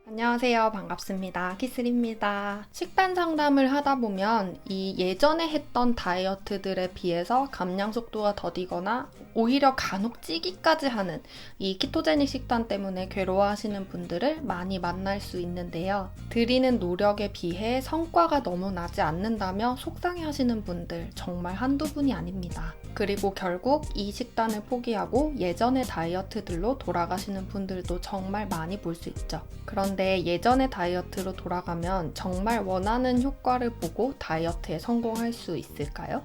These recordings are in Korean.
안녕하세요. 반갑습니다. 키슬입니다. 식단 상담을 하다 보면 이 예전에 했던 다이어트들에 비해서 감량 속도가 더디거나 오히려 간혹 찌기까지 하는 이 키토제닉 식단 때문에 괴로워하시는 분들을 많이 만날 수 있는데요. 드리는 노력에 비해 성과가 너무 나지 않는다며 속상해하시는 분들 정말 한두 분이 아닙니다. 그리고 결국 이 식단을 포기하고 예전의 다이어트들로 돌아가시는 분들도 정말 많이 볼 수 있죠. 그런데 예전의 다이어트로 돌아가면 정말 원하는 효과를 보고 다이어트에 성공할 수 있을까요?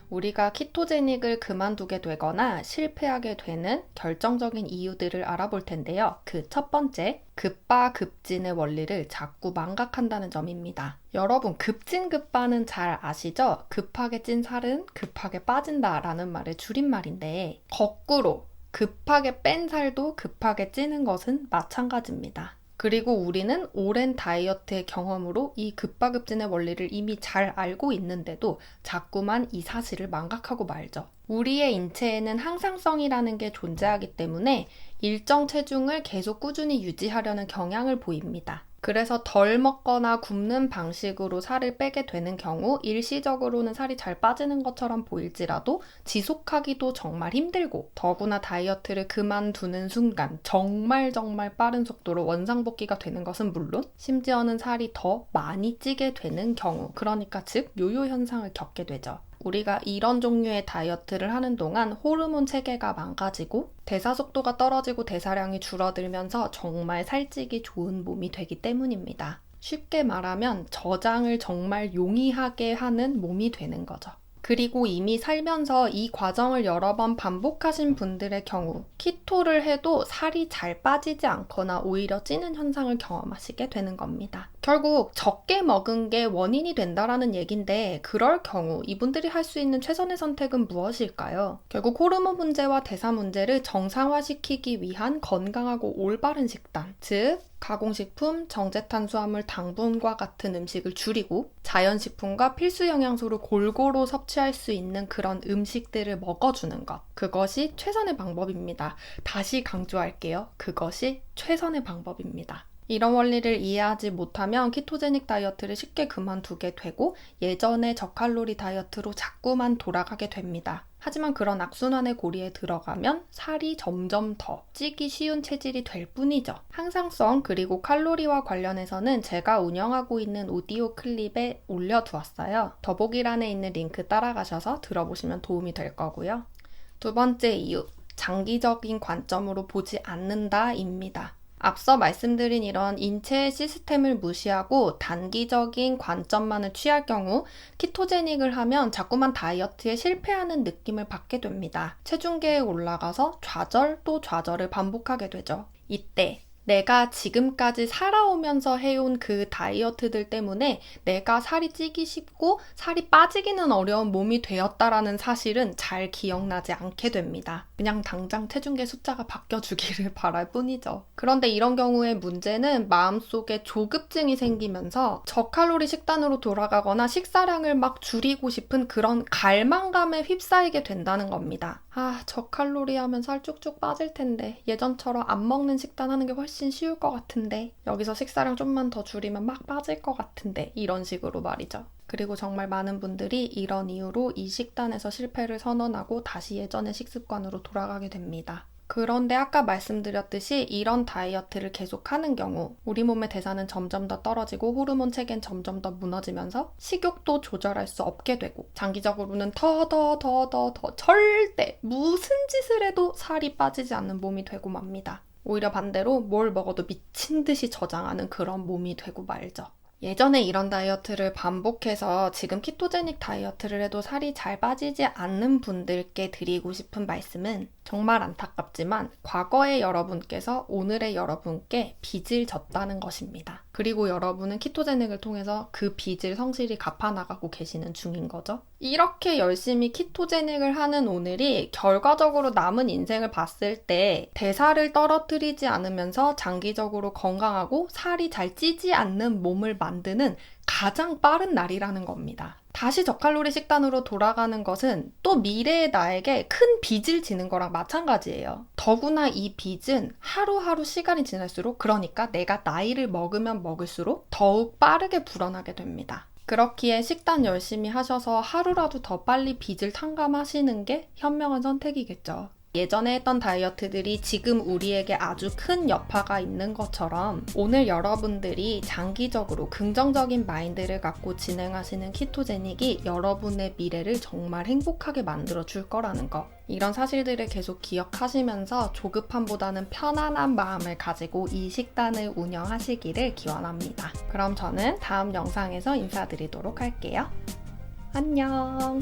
우리가 키토제닉을 그만두게 되거나 실패하게 되는 결정적인 이유들을 알아볼 텐데요. 그 첫 번째, 급바급진의 원리를 자꾸 망각한다는 점입니다. 여러분, 급진급바는 잘 아시죠? 급하게 찐 살은 급하게 빠진다라는 말의 줄임말인데, 거꾸로 급하게 뺀 살도 급하게 찌는 것은 마찬가지입니다. 그리고 우리는 오랜 다이어트의 경험으로 이 급바급진의 원리를 이미 잘 알고 있는데도 자꾸만 이 사실을 망각하고 말죠. 우리의 인체에는 항상성이라는 게 존재하기 때문에 일정 체중을 계속 꾸준히 유지하려는 경향을 보입니다. 그래서 덜 먹거나 굶는 방식으로 살을 빼게 되는 경우 일시적으로는 살이 잘 빠지는 것처럼 보일지라도 지속하기도 정말 힘들고, 더구나 다이어트를 그만두는 순간 정말 빠른 속도로 원상복귀가 되는 것은 물론 심지어는 살이 더 많이 찌게 되는 경우, 그러니까 즉 요요 현상을 겪게 되죠. 우리가 이런 종류의 다이어트를 하는 동안 호르몬 체계가 망가지고 대사 속도가 떨어지고 대사량이 줄어들면서 정말 살찌기 좋은 몸이 되기 때문입니다. 쉽게 말하면 저장을 정말 용이하게 하는 몸이 되는 거죠. 그리고 이미 살면서 이 과정을 여러 번 반복하신 분들의 경우 키토를 해도 살이 잘 빠지지 않거나 오히려 찌는 현상을 경험하시게 되는 겁니다. 결국 적게 먹은 게 원인이 된다라는 얘긴데, 그럴 경우 이분들이 할 수 있는 최선의 선택은 무엇일까요? 결국 호르몬 문제와 대사 문제를 정상화시키기 위한 건강하고 올바른 식단, 즉 가공식품, 정제탄수화물, 당분과 같은 음식을 줄이고 자연식품과 필수 영양소를 골고루 섭취할 수 있는 그런 음식들을 먹어주는 것. 그것이 최선의 방법입니다. 다시 강조할게요. 그것이 최선의 방법입니다. 이런 원리를 이해하지 못하면 키토제닉 다이어트를 쉽게 그만두게 되고 예전의 저칼로리 다이어트로 자꾸만 돌아가게 됩니다. 하지만 그런 악순환의 고리에 들어가면 살이 점점 더 찌기 쉬운 체질이 될 뿐이죠. 항상성 그리고 칼로리와 관련해서는 제가 운영하고 있는 오디오 클립에 올려두었어요. 더보기란에 있는 링크 따라가셔서 들어보시면 도움이 될 거고요. 두 번째 이유, 장기적인 관점으로 보지 않는다입니다. 앞서 말씀드린 이런 인체의 시스템을 무시하고 단기적인 관점만을 취할 경우 키토제닉을 하면 자꾸만 다이어트에 실패하는 느낌을 받게 됩니다. 체중계에 올라가서 좌절 또 좌절을 반복하게 되죠. 이때 내가 지금까지 살아오면서 해온 그 다이어트들 때문에 내가 살이 찌기 쉽고 살이 빠지기는 어려운 몸이 되었다라는 사실은 잘 기억나지 않게 됩니다. 그냥 당장 체중계 숫자가 바뀌어주기를 바랄 뿐이죠. 그런데 이런 경우의 문제는 마음속에 조급증이 생기면서 저칼로리 식단으로 돌아가거나 식사량을 막 줄이고 싶은 그런 갈망감에 휩싸이게 된다는 겁니다. 저칼로리 하면 살 쭉쭉 빠질 텐데, 예전처럼 안 먹는 식단 하는 게 훨씬 쉬울 것 같은데, 여기서 식사량 좀만 더 줄이면 막 빠질 것 같은데, 이런 식으로 말이죠. 그리고 정말 많은 분들이 이런 이유로 이 식단에서 실패를 선언하고 다시 예전의 식습관으로 돌아가게 됩니다. 그런데 아까 말씀드렸듯이 이런 다이어트를 계속하는 경우 우리 몸의 대사는 점점 더 떨어지고 호르몬 체계는 점점 더 무너지면서 식욕도 조절할 수 없게 되고 장기적으로는 더 절대 무슨 짓을 해도 살이 빠지지 않는 몸이 되고 맙니다. 오히려 반대로 뭘 먹어도 미친 듯이 저장하는 그런 몸이 되고 말죠. 예전에 이런 다이어트를 반복해서 지금 키토제닉 다이어트를 해도 살이 잘 빠지지 않는 분들께 드리고 싶은 말씀은, 정말 안타깝지만 과거의 여러분께서 오늘의 여러분께 빚을 졌다는 것입니다. 그리고 여러분은 키토제닉을 통해서 그 빚을 성실히 갚아나가고 계시는 중인 거죠. 이렇게 열심히 키토제닉을 하는 오늘이 결과적으로 남은 인생을 봤을 때 대사를 떨어뜨리지 않으면서 장기적으로 건강하고 살이 잘 찌지 않는 몸을 만드는 가장 빠른 날이라는 겁니다. 다시 저칼로리 식단으로 돌아가는 것은 또 미래의 나에게 큰 빚을 지는 거랑 마찬가지예요. 더구나 이 빚은 하루하루 시간이 지날수록, 그러니까 내가 나이를 먹으면 먹을수록 더욱 빠르게 불어나게 됩니다. 그렇기에 식단 열심히 하셔서 하루라도 더 빨리 빚을 탕감하시는 게 현명한 선택이겠죠. 예전에 했던 다이어트들이 지금 우리에게 아주 큰 여파가 있는 것처럼 오늘 여러분들이 장기적으로 긍정적인 마인드를 갖고 진행하시는 키토제닉이 여러분의 미래를 정말 행복하게 만들어 줄 거라는 거. 이런 사실들을 계속 기억하시면서 조급함보다는 편안한 마음을 가지고 이 식단을 운영하시기를 기원합니다. 그럼 저는 다음 영상에서 인사드리도록 할게요. 안녕.